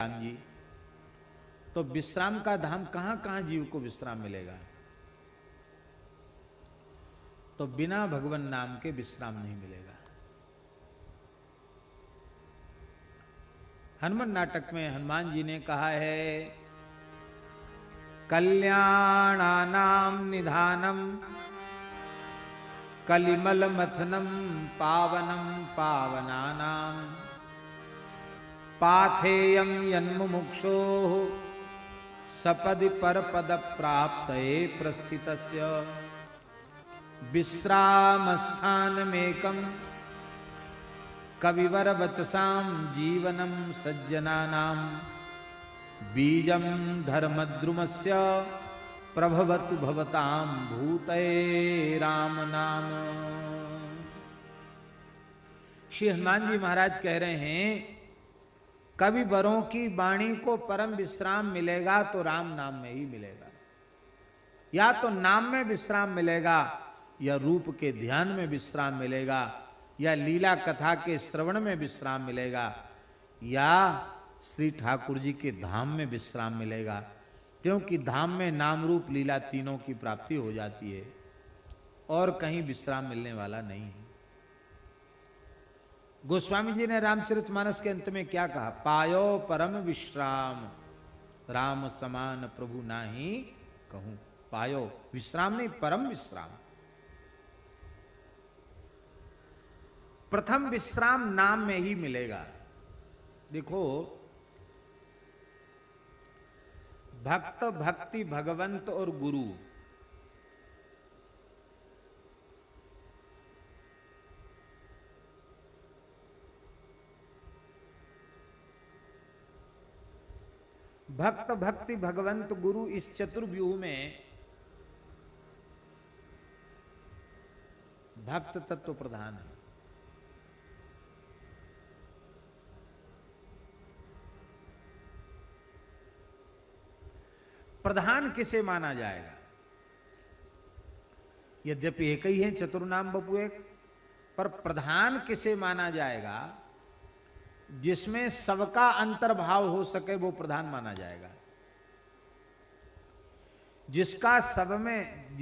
राम जी, तो विश्राम का धाम कहां कहां जीव को विश्राम मिलेगा? तो बिना भगवान नाम के विश्राम नहीं मिलेगा। हनुमान नाटक में हनुमान जी ने कहा है, कल्याणानाम निधानम कलिमल मथनम पावनम पावनानाम पाथेयम यन्मुमुक्षो सपदि परपद प्राप्तये प्रस्थितस्य विश्रामस्थानमेकं कविवर वचसां जीवनं सज्जनानां बीजं धर्मद्रुमस्य प्रभवतु भवतां भूतये राम नाम। श्री हनुमान जी महाराज कह रहे हैं, कविवरों की वाणी को परम विश्राम मिलेगा तो राम नाम में ही मिलेगा। या तो नाम में विश्राम मिलेगा, या रूप के ध्यान में विश्राम मिलेगा, या लीला कथा के श्रवण में विश्राम मिलेगा, या श्री ठाकुर जी के धाम में विश्राम मिलेगा। क्योंकि धाम में नाम रूप लीला तीनों की प्राप्ति हो जाती है और कहीं विश्राम मिलने वाला नहीं है। गोस्वामी जी ने रामचरितमानस के अंत में क्या कहा? पायो परम विश्राम राम समान प्रभु नाही कहूं। पायो विश्राम नहीं, परम विश्राम। प्रथम विश्राम नाम में ही मिलेगा। देखो, भक्त, भक्ति, भगवंत और गुरु, भक्त, भक्ति, भगवंत, गुरु, इस चतुर्व्यूह में भक्त तत्व प्रधान है। प्रधान किसे माना जाएगा? यद्यपि एक ही है, चतुर्नाम बपू एक, पर प्रधान किसे माना जाएगा? जिसमें सबका अंतर्भाव हो सके वो प्रधान माना जाएगा। जिसका सब में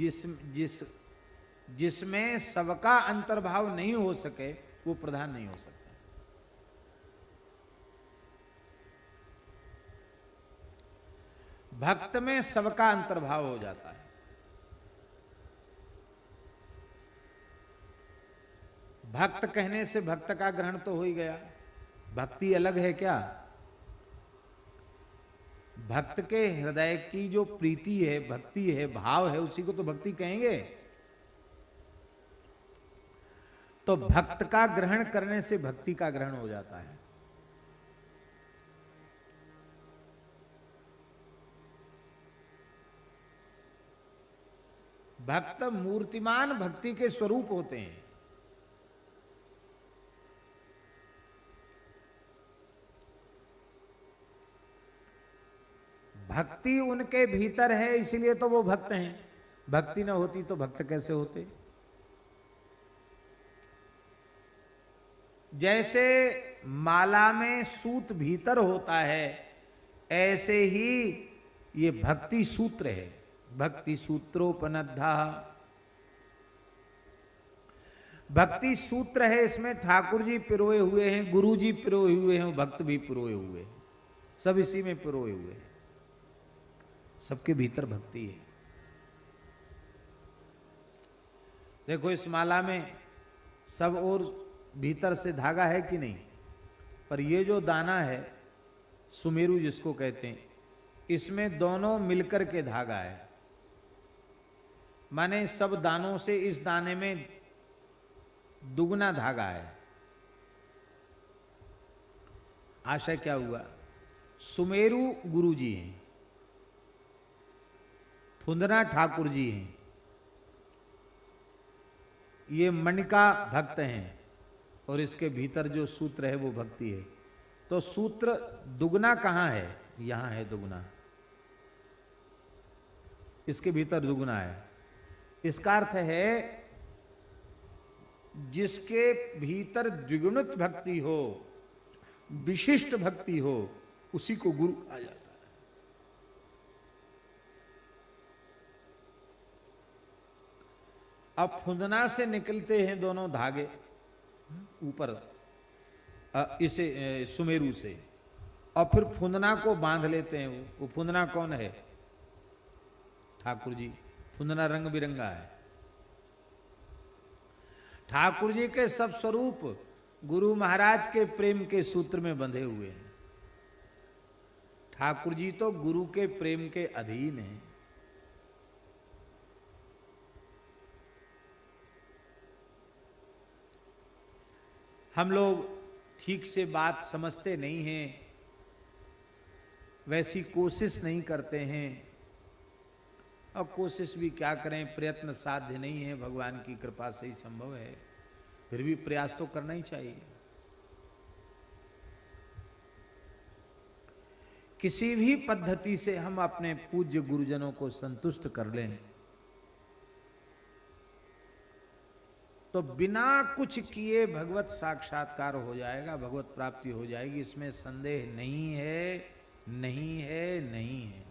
जिसमें सबका अंतर्भाव नहीं हो सके वो प्रधान नहीं हो सकता। भक्त में सबका अंतर्भाव हो जाता है। भक्त कहने से भक्त का ग्रहण तो हो ही गया। भक्ति अलग है क्या? भक्त के हृदय की जो प्रीति है, भक्ति है, भाव है, उसी को तो भक्ति कहेंगे। तो भक्त का ग्रहण करने से भक्ति का ग्रहण हो जाता है। भक्त मूर्तिमान भक्ति के स्वरूप होते हैं। भक्ति उनके भीतर है, इसलिए तो वो भक्त हैं। भक्ति न होती तो भक्त कैसे होते? जैसे माला में सूत भीतर होता है, ऐसे ही ये भक्ति सूत्र है। भक्ति सूत्रोपनद्धा, भक्ति सूत्र है। इसमें ठाकुर जी पिरोए हुए हैं, गुरु जी पिरोए हुए हैं, भक्त भी पिरोए हुए हैं, सब इसी में पिरोए हुए हैं। सबके भीतर भक्ति है। देखो, इस माला में सब और भीतर से धागा है कि नहीं? पर ये जो दाना है, सुमेरु जिसको कहते हैं, इसमें दोनों मिलकर के धागा है। माने सब दानों से इस दाने में दुगना धागा है। आशय क्या हुआ? सुमेरु गुरु जी हैं, फुंदना ठाकुर जी हैं, ये मणिका भक्त हैं, और इसके भीतर जो सूत्र है वो भक्ति है। तो सूत्र दुगना कहाँ है? यहां है दुगना, इसके भीतर दुगना है। इसका अर्थ है, जिसके भीतर द्विगुणित भक्ति हो, विशिष्ट भक्ति हो, उसी को गुरु कहा जाता है। अब फुंदना से निकलते हैं दोनों धागे ऊपर इसे सुमेरु से, और फिर फुंदना को बांध लेते हैं। वो फुंदना कौन है? ठाकुर जी। फुंदना रंग बिरंगा है। ठाकुर जी के सब स्वरूप गुरु महाराज के प्रेम के सूत्र में बंधे हुए हैं। ठाकुर जी तो गुरु के प्रेम के अधीन हैं। हम लोग ठीक से बात समझते नहीं हैं, वैसी कोशिश नहीं करते हैं, और कोशिश भी क्या करें, प्रयत्न साध्य नहीं है, भगवान की कृपा से ही संभव है, फिर भी प्रयास तो करना ही चाहिए। किसी भी पद्धति से हम अपने पूज्य गुरुजनों को संतुष्ट कर लें तो बिना कुछ किए भगवत साक्षात्कार हो जाएगा, भगवत प्राप्ति हो जाएगी, इसमें संदेह नहीं है, नहीं है, नहीं है।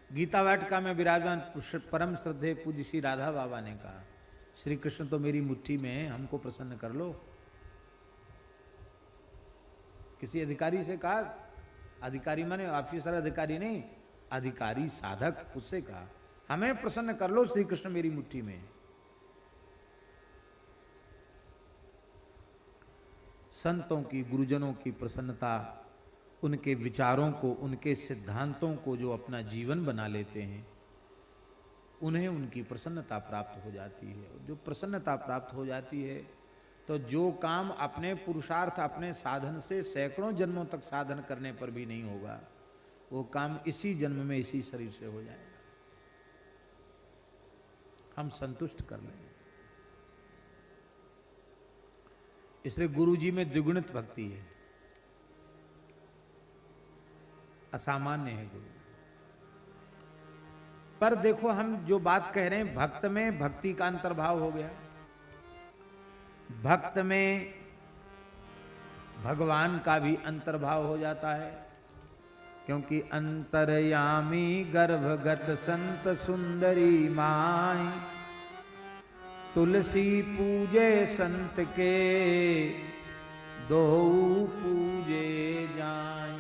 गीता वाटिका में विराजमान परम श्रद्धेय पूज्य श्री राधा बाबा ने कहा, श्री कृष्ण तो मेरी मुट्ठी में है, हमको प्रसन्न कर लो। किसी अधिकारी से कहा, अधिकारी माने ऑफिसर अधिकारी नहीं, अधिकारी साधक, उससे कहा हमें प्रसन्न कर लो, श्री कृष्ण मेरी मुट्ठी में है। संतों की, गुरुजनों की प्रसन्नता, उनके विचारों को, उनके सिद्धांतों को जो अपना जीवन बना लेते हैं, उन्हें उनकी प्रसन्नता प्राप्त हो जाती है। जो प्रसन्नता प्राप्त हो जाती है तो जो काम अपने पुरुषार्थ, अपने साधन से सैकड़ों जन्मों तक साधन करने पर भी नहीं होगा, वो काम इसी जन्म में, इसी शरीर से हो जाएगा। हम संतुष्ट कर लें। इसलिए गुरु जी में द्विगुणित भक्ति है, असामान्य है गुरु। पर देखो, हम जो बात कह रहे हैं, भक्त में भक्ति का अंतर्भाव हो गया, भक्त में भगवान का भी अंतर्भाव हो जाता है, क्योंकि अंतर्यामी गर्भगत संत सुंदरी माई, तुलसी पूजे संत के दो पूजे जाए।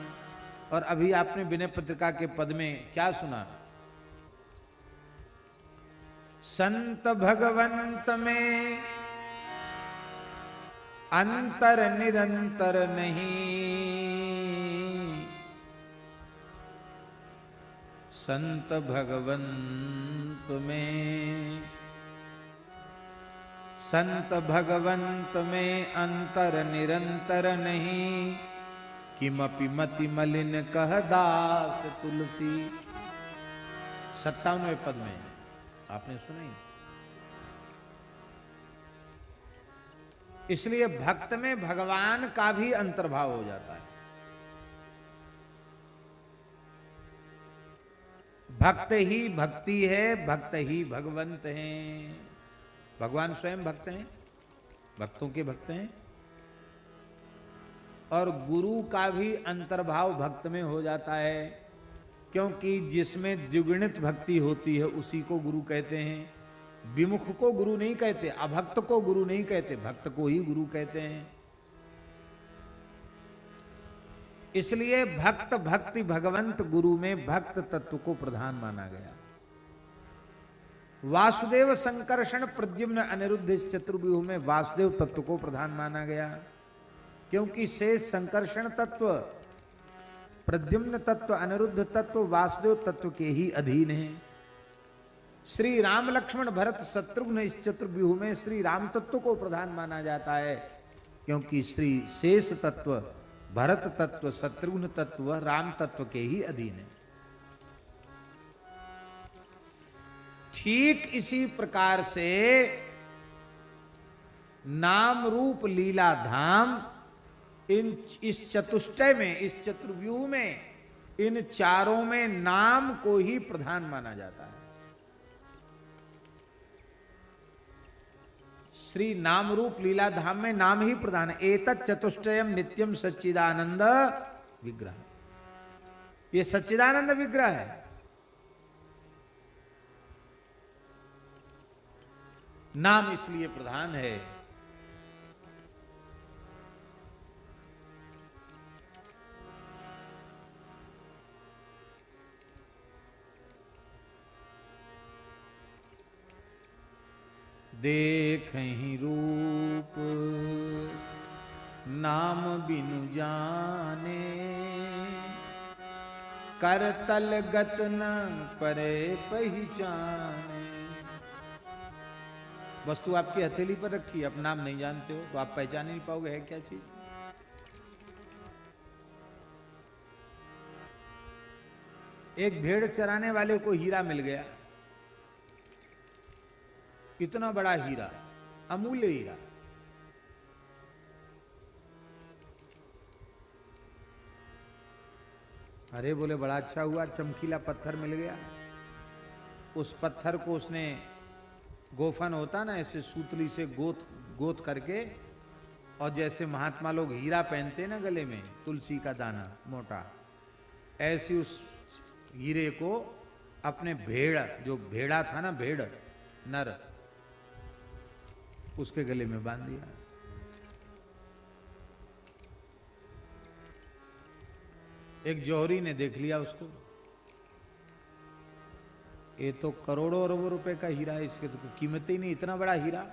और अभी आपने विनय पत्रिका के पद में क्या सुना? संत भगवंत में अंतर निरंतर नहीं, संत भगवंत में, संत भगवंत में अंतर निरंतर नहीं, किमपि मति मलिन कह दास तुलसी। 57वें पद में आपने सुनी। इसलिए भक्त में भगवान का भी अंतर्भाव हो जाता है। भक्त ही भक्ति है, भक्त ही भगवंत हैं। भगवान स्वयं भक्त हैं, भक्तों के भक्त हैं, और गुरु का भी अंतर्भाव भक्त में हो जाता है, क्योंकि जिसमें द्विगुणित भक्ति होती है उसी को गुरु कहते हैं। विमुख को गुरु नहीं कहते, अभक्त को गुरु नहीं कहते, भक्त को ही गुरु कहते हैं। इसलिए भक्त, भक्ति, भगवंत, गुरु में भक्त तत्व को प्रधान माना गया। वासुदेव संकर्षण प्रद्युम्न अनिरुद्ध, इस चतुर्व्यूह में वासुदेव तत्व को प्रधान माना गया, क्योंकि शेष संकर्षण तत्व, प्रद्युम्न तत्व, अनिरुद्ध तत्व वासुदेव तत्व के ही अधीन है। श्री राम लक्ष्मण भरत शत्रुघ्न, इस चतुर्व्यूह में श्री राम तत्व को प्रधान माना जाता है, क्योंकि श्री शेष तत्व, भरत तत्व, शत्रुघ्न तत्व राम तत्व के ही अधीन है। ठीक इसी प्रकार से नाम रूप लीला धाम, इस चतुष्टय में, इस चतुर्व्यूह में, इन चारों में नाम को ही प्रधान माना जाता है। श्री नाम रूप लीला धाम में नाम ही प्रधान है। एतत् चतुष्टयम नित्यम सच्चिदानंद विग्रह, ये सच्चिदानंद विग्रह है। नाम इसलिए प्रधान है देखहि रूप नाम बिनु जाने, करतल गत न परे पहचाने। वस्तु आपकी हथेली पर रखी है, आप नाम नहीं जानते हो तो आप पहचान नहीं पाओगे है क्या चीज। एक भेड़ चराने वाले को हीरा मिल गया, इतना बड़ा हीरा, अमूल्य हीरा। अरे बोले बड़ा अच्छा हुआ, चमकीला पत्थर मिल गया। उस पत्थर को उसने, गोफन होता ना ऐसे सूतली से गोत करके, और जैसे महात्मा लोग हीरा पहनते ना गले में, तुलसी का दाना मोटा, ऐसी उस हीरे को अपने भेड़, जो भेड़ा था ना, भेड़ नर, उसके गले में बांध दिया। एक जौहरी ने देख लिया उसको, ये तो करोड़ों अरबों रुपए का हीरा है, इसके तो कीमत ही नहीं, इतना बड़ा हीरा।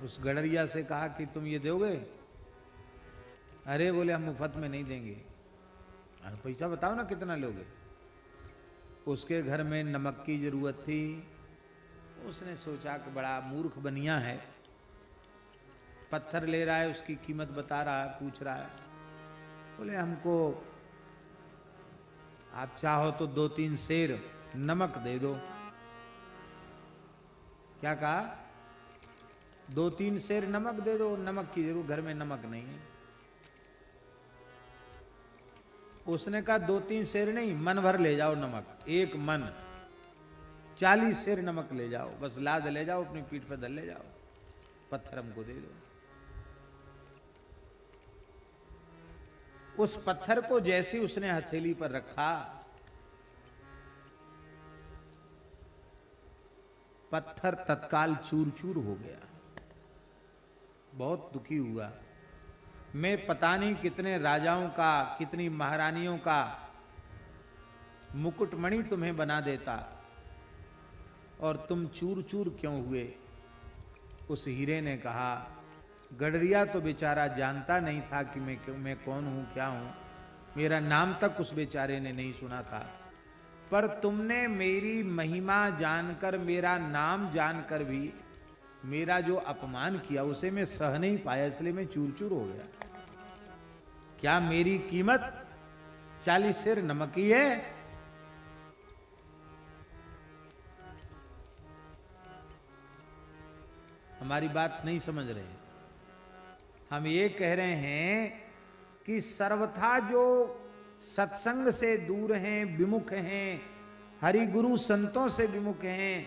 उस गडरिया से कहा कि तुम ये दोगे? अरे बोले हम मुफ्त में नहीं देंगे। अरे पैसा बताओ ना कितना लोगे। उसके घर में नमक की जरूरत थी, उसने सोचा कि बड़ा मूर्ख बनिया है, पत्थर ले रहा है, उसकी कीमत बता रहा है, पूछ रहा है। बोले हमको आप चाहो तो 2-3 सेर नमक दे दो। क्या कहा? 2-3 सेर नमक दे दो, नमक की जरूर, घर में नमक नहीं है। उसने कहा 2-3 सेर नहीं, मन भर ले जाओ नमक, एक मन, 40 सेर नमक ले जाओ, बस लाद ले जाओ, अपनी पीठ पर धर ले जाओ, पत्थर हमको दे दो। उस पत्थर को जैसे उसने हथेली पर रखा, पत्थर तत्काल चूर चूर हो गया। बहुत दुखी हुआ। मैं पता नहीं कितने राजाओं का, कितनी महारानियों का मुकुटमणि तुम्हें बना देता, और तुम चूर चूर क्यों हुए? उस हीरे ने कहा, गडरिया तो बेचारा जानता नहीं था कि मैं कौन हूं, क्या हूं, मेरा नाम तक उस बेचारे ने नहीं सुना था, पर तुमने मेरी महिमा जानकर, मेरा नाम जानकर भी मेरा जो अपमान किया उसे मैं सह नहीं पाया, इसलिए मैं चूर चूर हो गया। क्या मेरी कीमत 40 सेर नमक ही है? हमारी बात नहीं समझ रहे। हम ये कह रहे हैं कि सर्वथा जो सत्संग से दूर हैं, विमुख हैं, हरि गुरु संतों से विमुख हैं,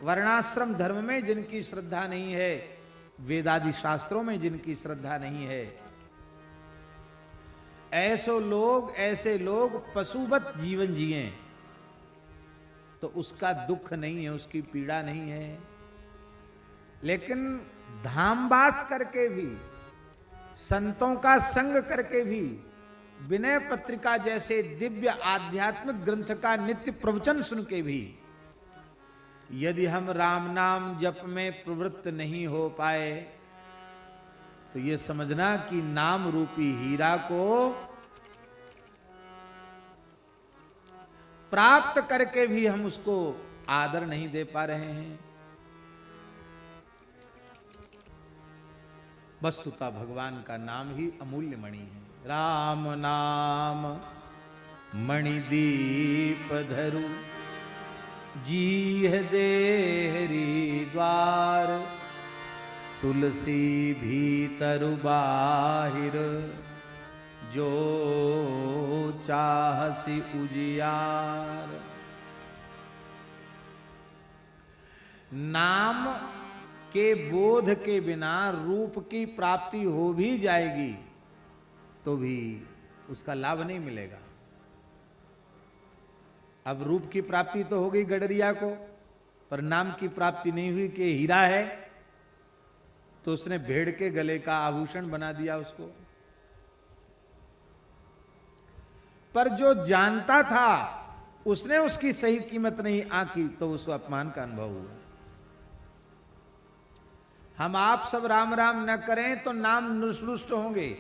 वर्णाश्रम धर्म में जिनकी श्रद्धा नहीं है, वेदादि शास्त्रों में जिनकी श्रद्धा नहीं है, ऐसे लोग पशुवत जीवन जिए तो उसका दुख नहीं है, उसकी पीड़ा नहीं है। लेकिन धामवास करके भी, संतों का संग करके भी, विनय पत्रिका जैसे दिव्य आध्यात्मिक ग्रंथ का नित्य प्रवचन सुन के भी यदि हम राम नाम जप में प्रवृत्त नहीं हो पाए, तो ये समझना कि नाम रूपी हीरा को प्राप्त करके भी हम उसको आदर नहीं दे पा रहे हैं। वस्तुतः भगवान का नाम ही अमूल्य मणि है। राम नाम मणिदीप धरु, जीह देहरी द्वार, तुलसी भीतरु बाहिर, जो चाहसी उजियार। नाम के बोध के बिना रूप की प्राप्ति हो भी जाएगी तो भी उसका लाभ नहीं मिलेगा। अब रूप की प्राप्ति तो हो गई गडरिया को, पर नाम की प्राप्ति नहीं हुई कि हीरा है, तो उसने भेड़ के गले का आभूषण बना दिया उसको। पर जो जानता था उसने उसकी सही कीमत नहीं आंकी, तो उसको अपमान का अनुभव हुआ। हम आप सब राम राम न करें तो नाम निष्रुष्ट होंगे।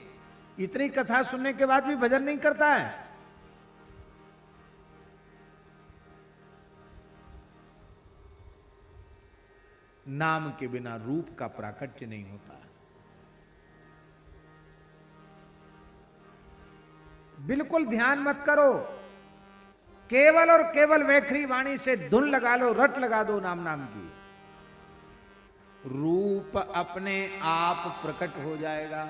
इतनी कथा सुनने के बाद भी भजन नहीं करता है। नाम के बिना रूप का प्राकट्य नहीं होता। बिल्कुल ध्यान मत करो, केवल और केवल वैखरी वाणी से धुन लगा लो, रट लगा दो नाम नाम की, रूप अपने आप प्रकट हो जाएगा।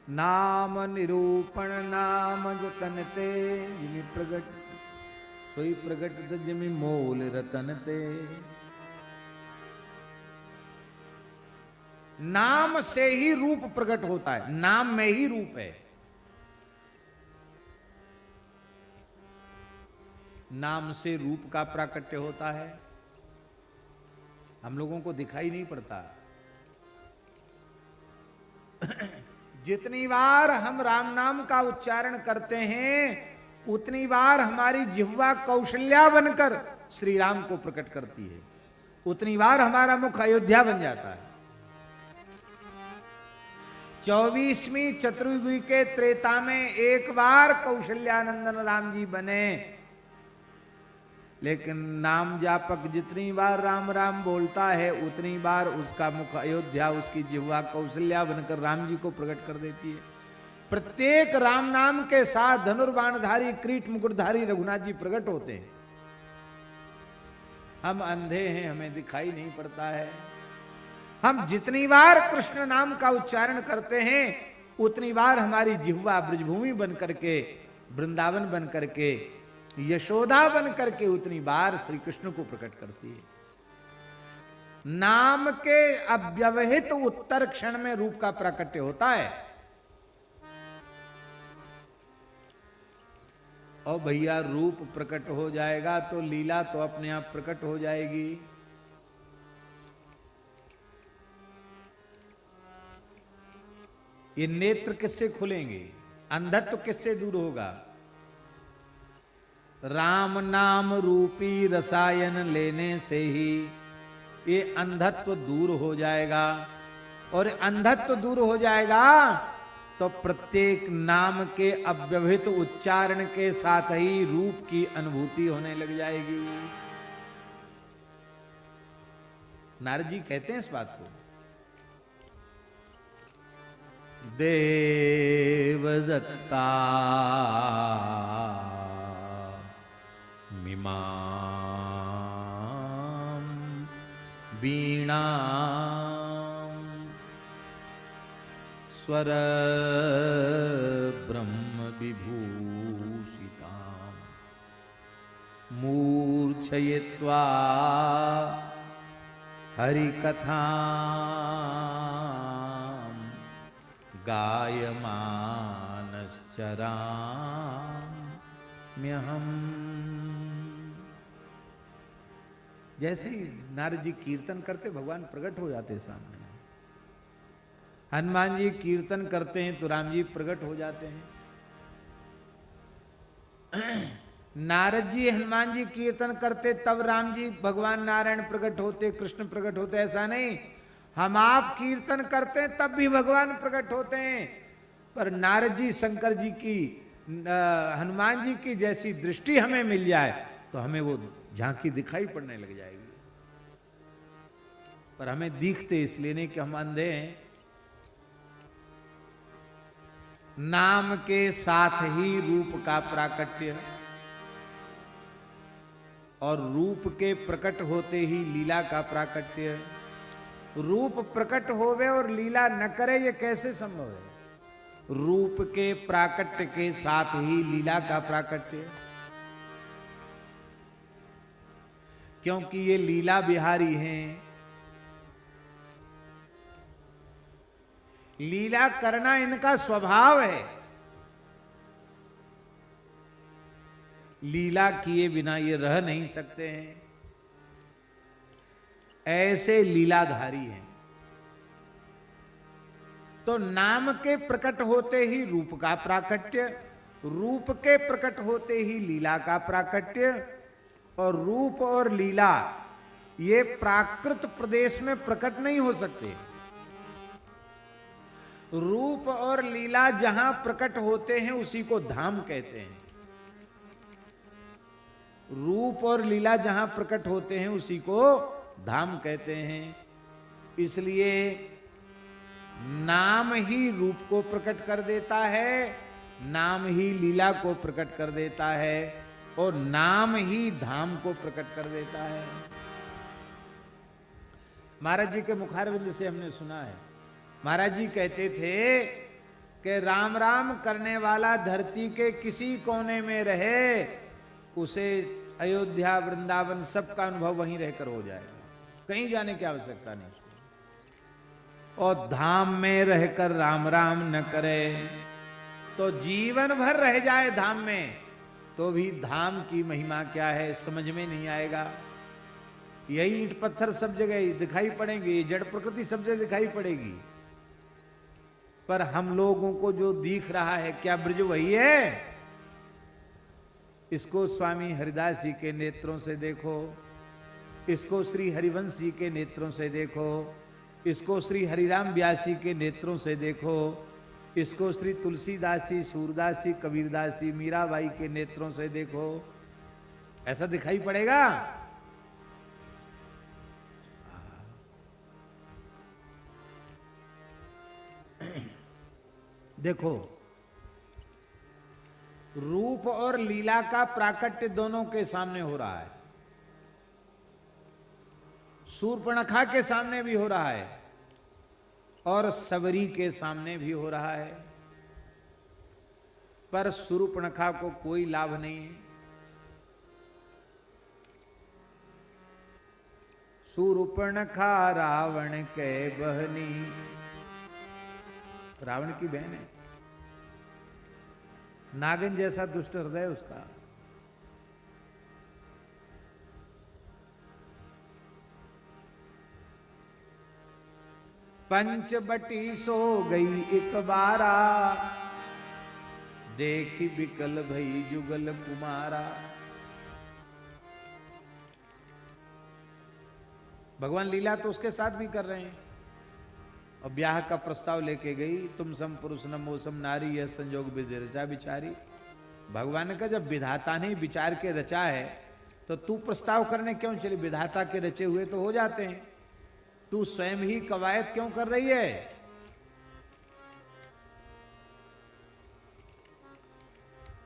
नाम निरूपण नाम जतन ते, जिमि प्रगट सोई प्रगट जिमि मोल रतन ते। नाम से ही रूप प्रकट होता है, नाम में ही रूप है। नाम से रूप का प्राकट्य होता है, हम लोगों को दिखाई नहीं पड़ता। जितनी बार हम राम नाम का उच्चारण करते हैं उतनी बार हमारी जिह्वा कौशल्या बनकर श्री राम को प्रकट करती है, उतनी बार हमारा मुख अयोध्या बन जाता है। 24वीं चतुर्युगी के त्रेता में एक बार कौशल्यानंदन राम जी बने, लेकिन नाम जापक जितनी बार राम राम बोलता है उतनी बार उसका मुख अयोध्या, उसकी जिह्वा कौशल्या बनकर राम जी को प्रकट कर देती है। प्रत्येक राम नाम के साथ धनुर्बाणधारी क्रीट मुकुटधारी रघुनाथ जी प्रकट होते हैं। हम अंधे हैं, हमें दिखाई नहीं पड़ता है। हम जितनी बार कृष्ण नाम का उच्चारण करते हैं उतनी बार हमारी जिह्वा ब्रजभूमि बन करके, वृंदावन बन करके, यशोदा बन करके उतनी बार श्री कृष्ण को प्रकट करती है। नाम के अव्यवहित उत्तर क्षण में रूप का प्राकट्य होता है। और भैया रूप प्रकट हो जाएगा तो लीला तो अपने आप प्रकट हो जाएगी। ये नेत्र किससे खुलेंगे, अंधत्व किससे दूर होगा? राम नाम रूपी रसायन लेने से ही ये अंधत्व दूर हो जाएगा। और अंधत्व दूर हो जाएगा तो प्रत्येक नाम के अव्यवहित उच्चारण के साथ ही रूप की अनुभूति होने लग जाएगी। नारद जी कहते हैं इस बात को, देवदत्ता मिमां वीणा स्वर ब्रह्म विभूषिता मूर्छयित्वा हरिकथा गायमानश्चराम्यहम्। जैसे ही नारद जी कीर्तन करते भगवान प्रकट हो जाते सामने। हनुमान जी कीर्तन करते हैं तो राम जी प्रकट हो जाते हैं। नारद जी हनुमान जी कीर्तन करते तब राम जी भगवान नारायण प्रकट होते, कृष्ण प्रकट होते, ऐसा नहीं। हम आप कीर्तन करते हैं तब भी भगवान प्रकट होते हैं। पर नारद जी शंकर जी की, हनुमान जी की जैसी दृष्टि हमें मिल जाए तो हमें वो झांकी दिखाई पड़ने लग जाएगी। पर हमें दिखते इसलिए नहीं कि हम अंधे हैं। नाम के साथ ही रूप का प्राकट्य, और रूप के प्रकट होते ही लीला का प्राकट्य। रूप प्रकट होवे और लीला न करे, ये कैसे संभव है? रूप के प्राकट्य के साथ ही लीला का प्राकट्य, क्योंकि ये लीला बिहारी हैं। लीला करना इनका स्वभाव है। लीला किए बिना ये रह नहीं सकते हैं, ऐसे लीलाधारी हैं। तो नाम के प्रकट होते ही रूप का प्राकट्य, रूप के प्रकट होते ही लीला का प्राकट्य, और रूप और लीला ये प्राकृत प्रदेश में प्रकट नहीं हो सकते। रूप और लीला जहां प्रकट होते हैं उसी को धाम कहते हैं। रूप और लीला जहां प्रकट होते हैं उसी को धाम कहते हैं। इसलिए नाम ही रूप को प्रकट कर देता है, नाम ही लीला को प्रकट कर देता है, और नाम ही धाम को प्रकट कर देता है। महाराज जी के मुखारविंद से हमने सुना है, महाराज जी कहते थे कि राम राम करने वाला धरती के किसी कोने में रहे, उसे अयोध्या वृंदावन सबका अनुभव वहीं रहकर हो जाएगा, कहीं जाने की आवश्यकता नहीं उसको। और धाम में रहकर राम राम न करे तो जीवन भर रह जाए धाम में, तो भी धाम की महिमा क्या है समझ में नहीं आएगा। यही ईंट पत्थर सब जगह दिखाई पड़ेंगे, जड़ प्रकृति सब जगह दिखाई पड़ेगी, पर हम लोगों को जो दिख रहा है क्या ब्रज वही है? इसको स्वामी हरिदास जी के नेत्रों से देखो, इसको श्री हरिवंश जी के नेत्रों से देखो, इसको श्री हरिराम व्यास जी के नेत्रों से देखो, इसको श्री तुलसीदास जी, सूरदास जी, कबीरदास जी, मीराबाई के नेत्रों से देखो, ऐसा दिखाई पड़ेगा? देखो, रूप और लीला का प्राकट्य दोनों के सामने हो रहा है। शूर्पणखा के सामने भी हो रहा है और सबरी के सामने भी हो रहा है, पर शूर्पणखा को कोई लाभ नहीं है। शूर्पणखा रावण के बहनी, रावण की बहन है, नागिन जैसा दुष्ट हृदय उसका। पंचबटी सो गई एक बारा, देखी बिकल भई जुगल कुमारा। भगवान लीला तो उसके साथ भी कर रहे हैं, और ब्याह का प्रस्ताव लेके गई, तुम सम पुरुष न मौसम नारी, यह संयोग विधि रचा बिचारी। भगवान का जब विधाता ने विचार के रचा है तो तू प्रस्ताव करने क्यों चली? विधाता के रचे हुए तो हो जाते हैं, तू स्वयं ही कवायद क्यों कर रही है?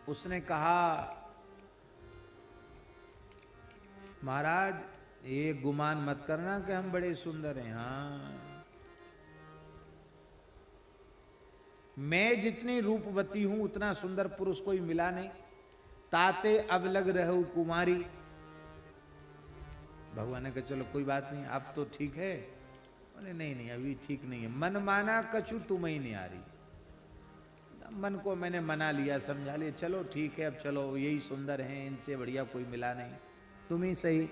उसने कहा, महाराज ये गुमान मत करना कि हम बड़े सुंदर हैं। हाँ, मैं जितनी रूपवती हूं उतना सुंदर पुरुष कोई मिला नहीं, ताते अब लग रहू कुमारी। भगवान ने कहा चलो कोई बात नहीं, अब तो ठीक है। बोले नहीं नहीं अभी ठीक नहीं है, मन माना कछु तुम ही नहीं आ रही। मन को मैंने मना लिया, समझा लिया, चलो ठीक है, अब चलो यही सुंदर हैं, इनसे बढ़िया कोई मिला नहीं, तुम ही सही।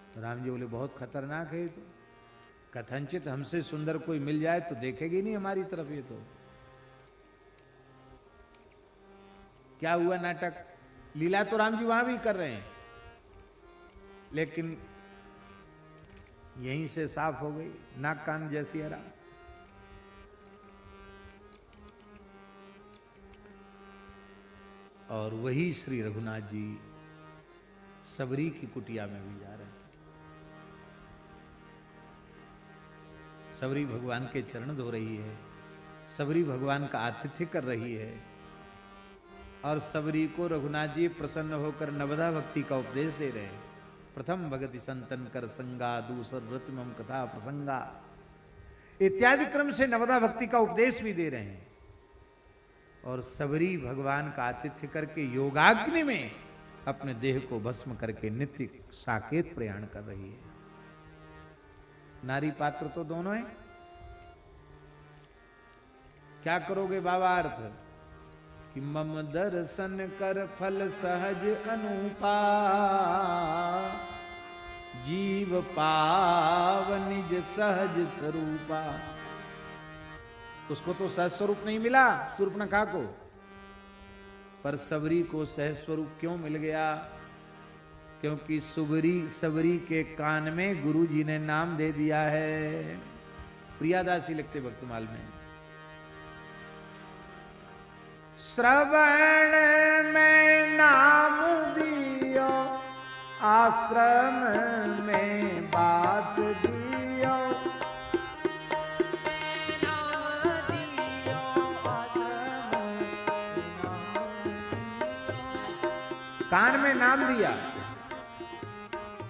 तो राम जी बोले बहुत खतरनाक है तो, कथनचित हमसे सुंदर कोई मिल जाए तो देखेगी नहीं हमारी तरफ। ये तो क्या हुआ नाटक? लीला तो राम जी वहां भी कर रहे हैं, लेकिन यहीं से साफ हो गई, नाक कान जैसी हरा। और वही श्री रघुनाथ जी सबरी की कुटिया में भी जा रहे हैं। सबरी भगवान के चरण धो रही है, सबरी भगवान का आतिथ्य कर रही है, और सबरी को रघुनाथ जी प्रसन्न होकर नवधा भक्ति का उपदेश दे रहे हैं। प्रथम भगति संतन कर संगा, दूसर व्रत मम कथा प्रसंगा, इत्यादि क्रम से नवधा भक्ति का उपदेश भी दे रहे हैं। और सबरी भगवान का आतिथ्य करके योगाग्नि में अपने देह को भस्म करके नित्य साकेत प्रयाण कर रही है। नारी पात्र तो दोनों है। क्या करोगे बाबा अर्थ कि मम दर्शन कर फल सहज अनुपा, जीव पाव निज सहज स्वरूपा। उसको तो सहज स्वरूप नहीं मिला शूर्पणखा को, पर सबरी को सहज स्वरूप क्यों मिल गया? क्योंकि सबरी के कान में गुरु जी ने नाम दे दिया है। प्रियादासी लिखते भक्तमाल में, श्रवण में नाम दियो, आश्रम में बास दियो। कान में नाम दिया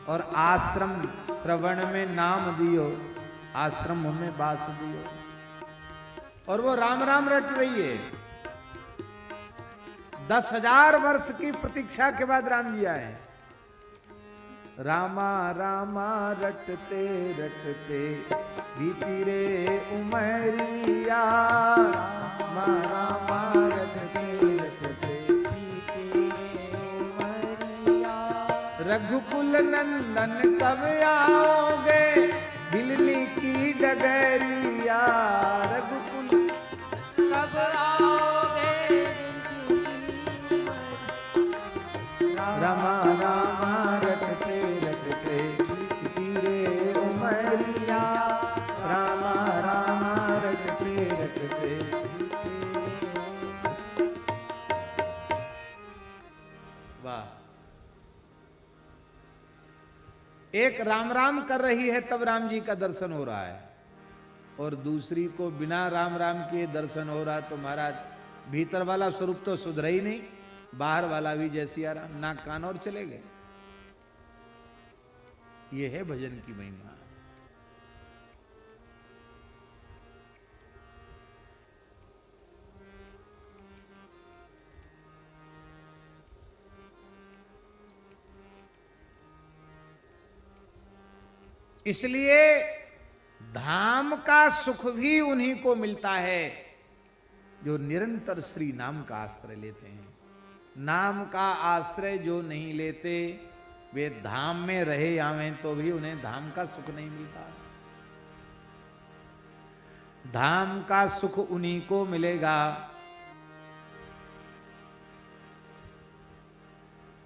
और आश्रम श्रवण में नाम दियो, आश्रम में बास दियो। और वो राम राम रट रही है। 10,000 वर्ष की प्रतीक्षा के बाद राम जी आए। रामा रामा रटते रटते बीती रे उमरिया, रामा रामा रटते रटते बीती रे उमरिया। रघुकुल नंदन कब आओगे, दिल्ली की डगरिया। रघुकुल कब आओगे, रामा रामा रटते रटते तीरे उमरिया, रामा रामा रटते रटते। वाह! एक राम राम कर रही है तब राम जी का दर्शन हो रहा है, और दूसरी को बिना राम राम के दर्शन हो रहा। तो महाराज भीतर वाला स्वरूप तो सुधरा ही नहीं, बाहर वाला भी जैसी आराम, नाक कान और चले गए। ये है भजन की महिमा। इसलिए धाम का सुख भी उन्हीं को मिलता है जो निरंतर श्री नाम का आश्रय लेते हैं। नाम का आश्रय जो नहीं लेते, वे धाम में रहे आवें तो भी उन्हें धाम का सुख नहीं मिलता। धाम का सुख उन्हीं को मिलेगा,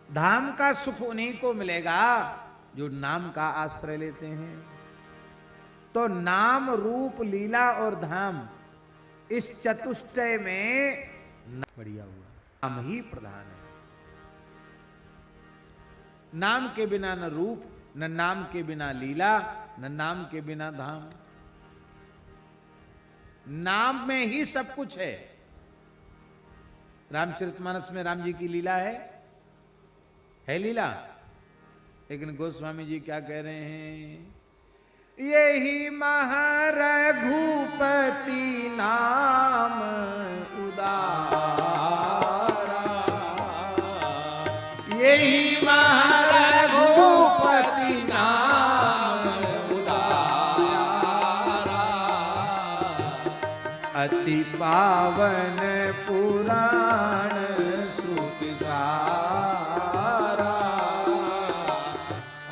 धाम का सुख उन्हीं को मिलेगा जो नाम का आश्रय लेते हैं। तो नाम रूप लीला और धाम, इस चतुष्टय में बढ़िया हुआ, नाम ही प्रधान है। नाम के बिना न रूप, न नाम के बिना लीला, न नाम के बिना धाम। नाम में ही सब कुछ है। रामचरितमानस में राम जी की लीला है लीला। लेकिन गोस्वामी जी क्या कह रहे हैं? यही महारघुपति नाम उदारा, यही महारघुपति नाम उदारा। अति पावन पुराण श्रुति सारा,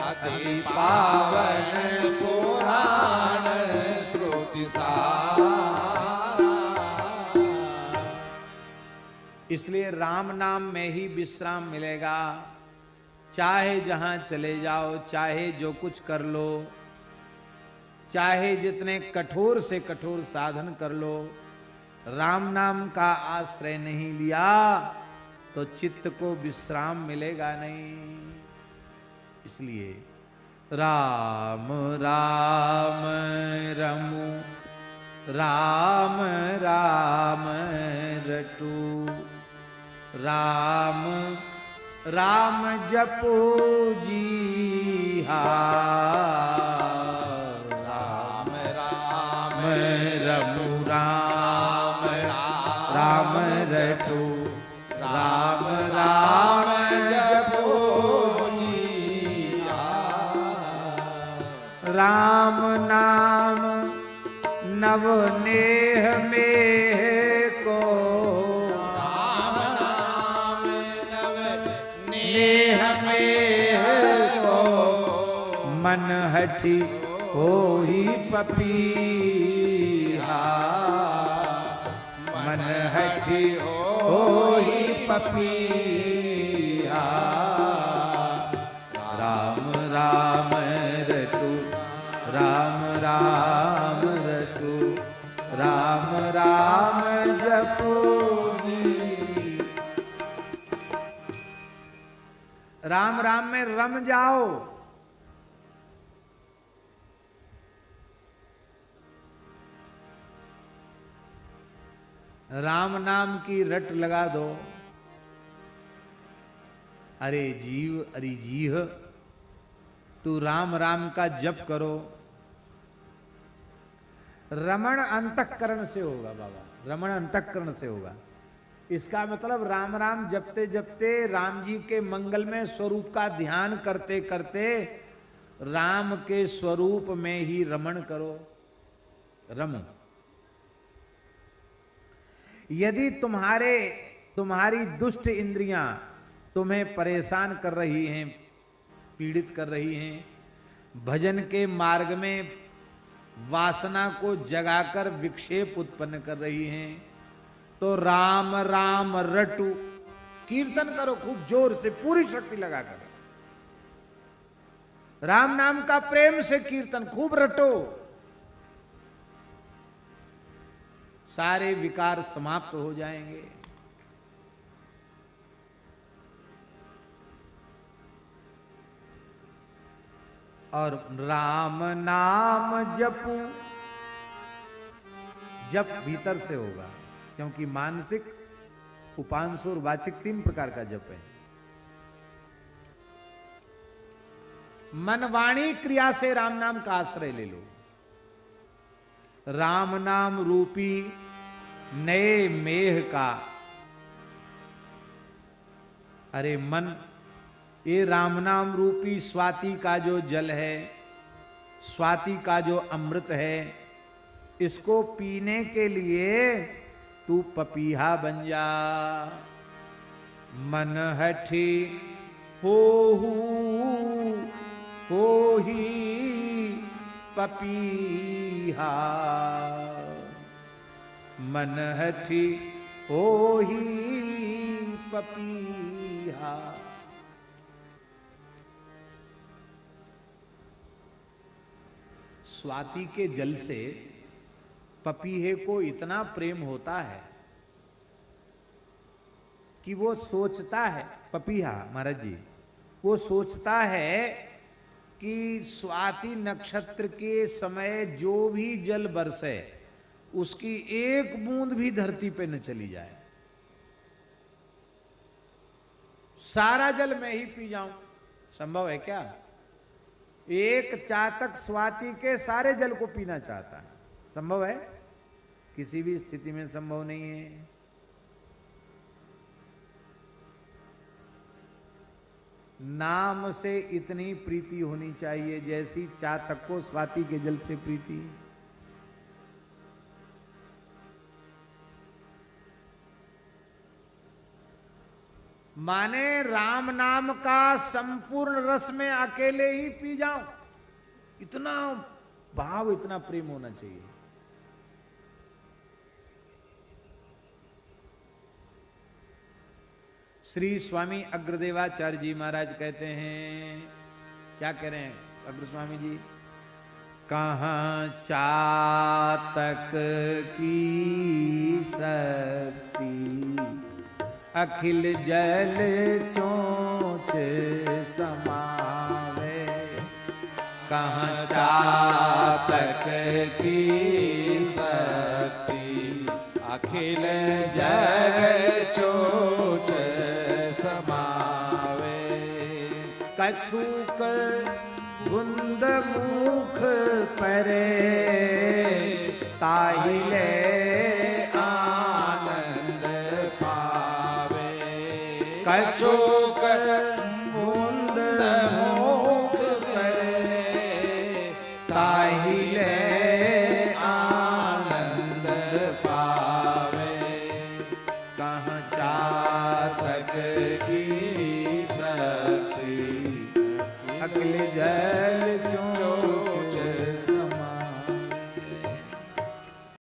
अति पावन पुराण श्रुति सारा। इसलिए राम नाम में ही विश्राम मिलेगा। चाहे जहां चले जाओ, चाहे जो कुछ कर लो, चाहे जितने कठोर से कठोर साधन कर लो, राम नाम का आश्रय नहीं लिया तो चित्त को विश्राम मिलेगा नहीं। इसलिए राम राम रमु, राम राम रटू, राम राम जपो जीहा। राम राम रमु, राम राम रटो राम राम जपो जी। राम नाम नव नेह में को, राम नाम नव नेह में को, मन हठी होई पपीहा, मन हठी होई पपीहा। राम राम रटू राम राम रटू राम राम जपो जी। राम राम में रम जाओ। राम नाम की रट लगा दो। अरे जीव अरे जीह, तू राम राम का जप करो। रमण अंतःकरण से होगा बाबा, रमण अंतःकरण से होगा। इसका मतलब राम राम जपते जपते राम जी के मंगलमय स्वरूप का ध्यान करते करते राम के स्वरूप में ही रमण करो, रमो। यदि तुम्हारी दुष्ट इंद्रियां तुम्हें परेशान कर रही हैं, पीड़ित कर रही हैं, भजन के मार्ग में वासना को जगाकर विक्षेप उत्पन्न कर रही हैं, तो राम राम रटू, कीर्तन करो खूब जोर से, पूरी शक्ति लगाकर। राम नाम का प्रेम से कीर्तन खूब रटो, सारे विकार समाप्त हो जाएंगे। और राम नाम जपू, जप भीतर से होगा, क्योंकि मानसिक, उपांशु और वाचिक 3 प्रकार का जप है। मन वाणी क्रिया से राम नाम का आश्रय ले लो। राम नाम रूपी नए मेह का, अरे मन, ये राम नाम रूपी स्वाति का जो जल है, स्वाति का जो अमृत है, इसको पीने के लिए तू पपीहा बन जा। मन हठी हो ही पपीहा, मन हठी हो ही पपीहा। स्वाति के जल से पपीहे को इतना प्रेम होता है कि वो सोचता है, पपीहा महाराज जी, वो सोचता है कि स्वाति नक्षत्र के समय जो भी जल बरसे उसकी एक बूंद भी धरती पे न चली जाए, सारा जल मैं ही पी जाऊं। संभव है क्या? एक चातक स्वाति के सारे जल को पीना चाहता है, संभव है? किसी भी स्थिति में संभव नहीं है। नाम से इतनी प्रीति होनी चाहिए जैसी चातक को स्वाति के जल से प्रीति। माने राम नाम का संपूर्ण रस में अकेले ही पी जाऊं, इतना भाव, इतना प्रेम होना चाहिए। श्री स्वामी अग्रदेवाचार्य जी महाराज कहते हैं, क्या कह रहे हैं अग्र स्वामी जी? कहाँ चातक की शक्ति अखिल जल चोंच समावे, कहाँ चातक की शक्ति अखिल जल चोंच समावे, कछुक गुंद मुख परे ताहिले आनंद पा, शोक